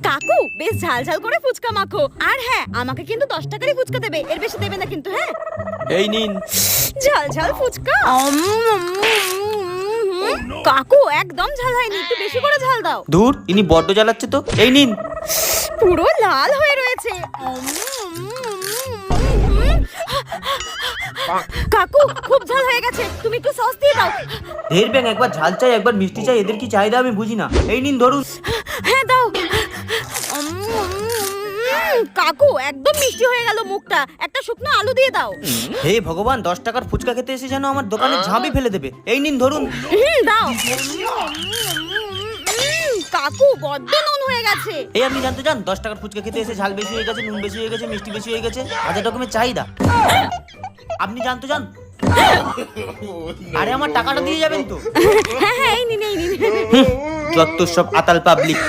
কাকু বেশ ঝাল ঝাল করে ফুচকা মাখো, আর হ্যাঁ আমাকে কিন্তু 10 টাকারই ফুচকা দেবে, এর বেশি দেবে না কিন্তু। হ্যাঁ এই নিন। ঝাল ঝাল ফুচকা। কাকু একদম ঝাল হয়নি, একটু বেশি করে ঝাল দাও। দূর, ইনি বড্ড জ্বালাচ্ছে তো। এই নিন। পুরো লাল হয়ে রয়েছে। কাকু খুব ঝাল হয়ে গেছে, তুমি একটু সস দিয়ে দাও। ঢের ব্যাং, একবার ঝাল চাই একবার মিষ্টি চাই, এদের কি চাহিদা আমি বুঝি না। এই নিন ধরুন। হ্যাঁ দাও। কাকু একদম মিষ্টি হয়ে গেল মুখটা, একটা শুকনো আলু দিয়ে দাও। হে ভগবান, 10 টাকার ফুচকা খেতে এসে যেন আমার দোকানে ঝাঁপি ফেলে দেবে। এই নিন ধরুন। দাও। কাকু বড্ড নুন হয়ে গেছে। এই আপনি জানতে চান 10 টাকার ফুচকা খেতে এসে ঝাল বেশি হয়ে গেছে, নুন বেশি হয়ে গেছে, মিষ্টি বেশি হয়ে গেছে, হাজার রকমের চাহিদা? আপনি জানতে চান? আরে আমার টাকাটা দিয়ে যাবেন তো? হ্যাঁ হ্যাঁ এই নিন এই নিন। যত সব আতাল পাবলিক।